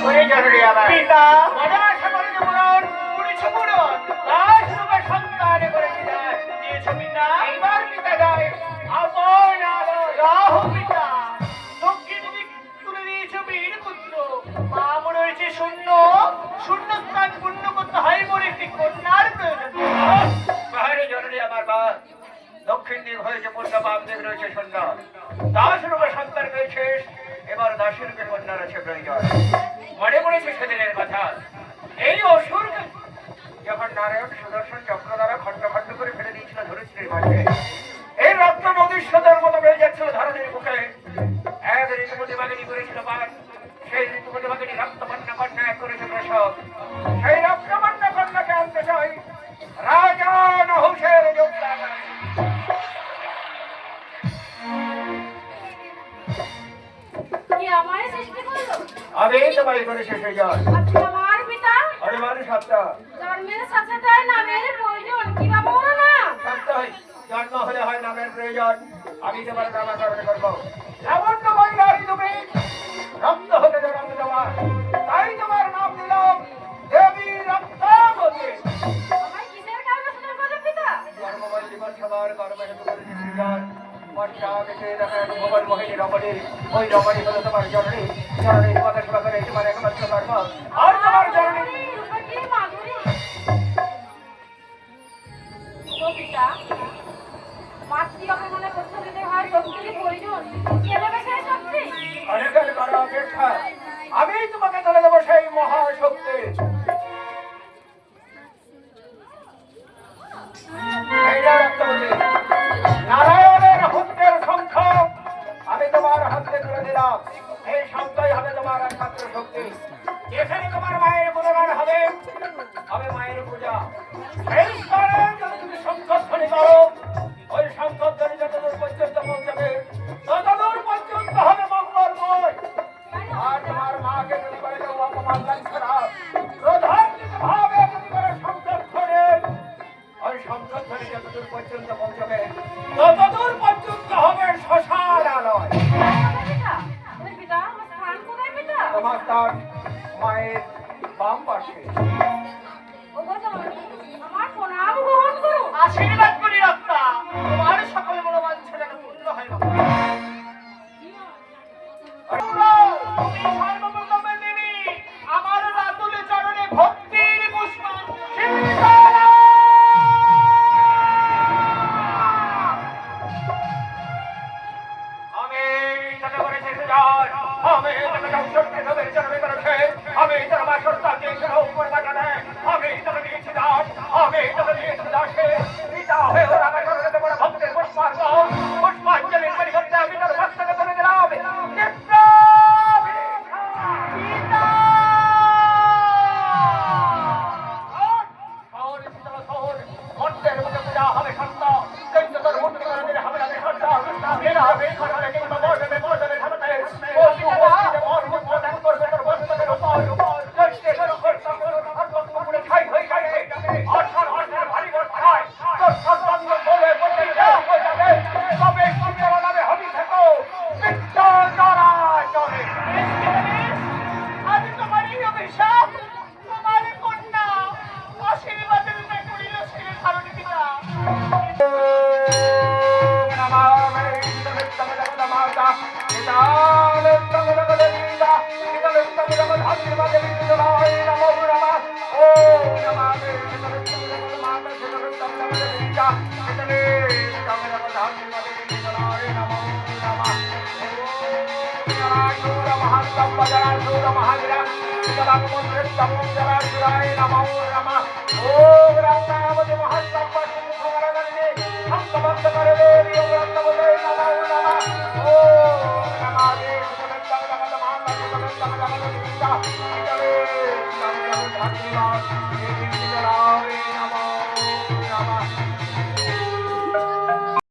ওরে জরুরি আমার পিতা মজামাসা করে যেমন পুরিছ পুরন লাশ রূপে সন্তানে করেছি দাস দিয়েছ পিতা এইবার পিতা যায় আপন আলো রাহু পিতা দক্ষিণ দিক তুলে দিয়েছ বীর পুত্র মা মনে হয়েছে শূন্য শূন্য স্থান পূর্ণ করতে হয় মোর একটি কন্যার প্রয়োজন বাইরে জরুরি আমার মা দক্ষিণ দিক হয়েছে পূর্ণ বাম দিক রয়েছে শূন্য দাস রূপে সন্তান পেয়েছিস এবার দাসের রূপে কন্যার আছে প্রয়োজন মনে পড়েছে সেদিনের কথা এই অসুর যখন নারায়ণ সুদর্শন চক্র দ্বারা খণ্ড খণ্ড করে ফেলে দিয়েছিল ধরিত্রীর মাঝে এই রক্ত নদীর স্রোতের মতো বেড়ে যাচ্ছিল ধরনের বুকে এক ঋতুপতি বাগিনী করেছিল পাঠ সেই ঋতুপতি বাগিনী রক্তবর্ণা কন্যা এক করেছে প্রসব সেই রক্তবর্ণা কন্যাকে আনতে চাই রাজা নহুষের যোগদান কি আমায় সৃষ্টি করলো? আমি তোমায় করেছি সেই জল আপনি আমার পিতা? আরে মানুষ সত্তা জন্মের সাথে তাই নামের প্রয়োজন, কি বাবা ওরা না? সত্যই জন্ম হলে হয় নামের প্রয়োজন আমি তোমার নামাকরণ করবো লাবণ্য মহিলারই তুমি রক্ত হতে জন্ম দেওয়া তাই তোমার নাম দিলাম দেবী রক্তাবতী আমায় কিসের কারণে সুযোগ করলো পিতা? কর্মবল জীবন সবার কর্মহেতু করেছি সৃজন বর্ষা বেঁচে দেখেন ভুবন মোহিনী রমণী ওই রমণী হলো তোমার জননী জননীর কথা সেবা করে তোমার একমাত্র কর্ম আর তোমার জননী রূপকী মাধুরী। ও পিতা, মাতৃ অপমানে করতে দিতে হয় শক্তির প্রয়োজন, কে দেবে সেই শক্তি? অনেকের করা অপেক্ষা আমি তোমাকে তুলে দেবো সেই মহাশক্তি নারায়ণের হত্যের সংখ্যা আমি তোমার হাতে তুলে দিলাম এই সংখ্যাই হবে তোমার একমাত্র শক্তি এখানে তোমার মায়ের গুণগান হবে হবে মায়ের পূজা এই স্তরে যদি তুমি শঙ্খধ্বনি করো ওই শঙ্খধ্বনি যতদূর পর্যন্ত পৌঁছাবে ততদূর পর্যন্ত হবে মঙ্গলময় আর তোমার মাকে যদি করে কেউ অপমান লাঞ্ছনা প্রধানমন্ত্রী ভাবে যদি করে শঙ্খধ্বনি ওই শঙ্খধ্বনি যতদূর পর্যন্ত পৌঁছাবে ততদূর পর্যন্ত হবে শ্মশান আলয় পিতা, ওই পিতা, আমার স্থান কোথায় পিতা? তোমার তার মায়ের বাম পাশে ও গো জননী, আমার প্রণাম গ্রহণ করো। আশীর্বাদ করি আত্মা তোমার সকল মনোবাঞ্ছা যেন পূর্ণ হয় বাবা। তুমি সর্বপ্রথমে দেবী আমার রাতুল চরণে ভক্তির পুষ্প সিঞ্চনা। আমি তোকে করেছি সুজন, আমি তোকে যৌশক্তি নবীর জন্মে করেছে, আমি তোর বাসর তাকে উপর পাঠানে, আমি তোকে দিয়েছি দাস, আমি তোকে দিয়েছি দাসে, পিতা হয়ে ওর আমার চরণে তোমার ভক্তের পুষ্পার্ঘ, পুষ্পাঞ্জলির পরিবর্তে আমি তোর ভক্তকে তুলে দিলাম পিতা। মন্ত্রের মুখে পূজা হবে সত্য, কিন্তু তোর মূর্তি করে দিলে হবে না সত্য, এরা হবে ঘটনা কিংবা বসবে বসবে ভাবতে, ও মূর্তিতে মন মুদ্রা ত্যাগ করবে তোর বস্তুদের উপর, জ্যৈষ্ঠে সরকার সকল ভক্তপুরে ছাই হয়ে যাবে, অর্ষণ অর্ষের ভারী বর্ষায়, তোর সন্তান বলে বলতে যাও হয়ে যাবে, তবে সন্তান নামে হবি থেকো, পিতা নারায়ণে। আজ তোমারই অভিশাপ, তোমার কন্যা আশীর্বাদের করিল সে ধারণ পিতা।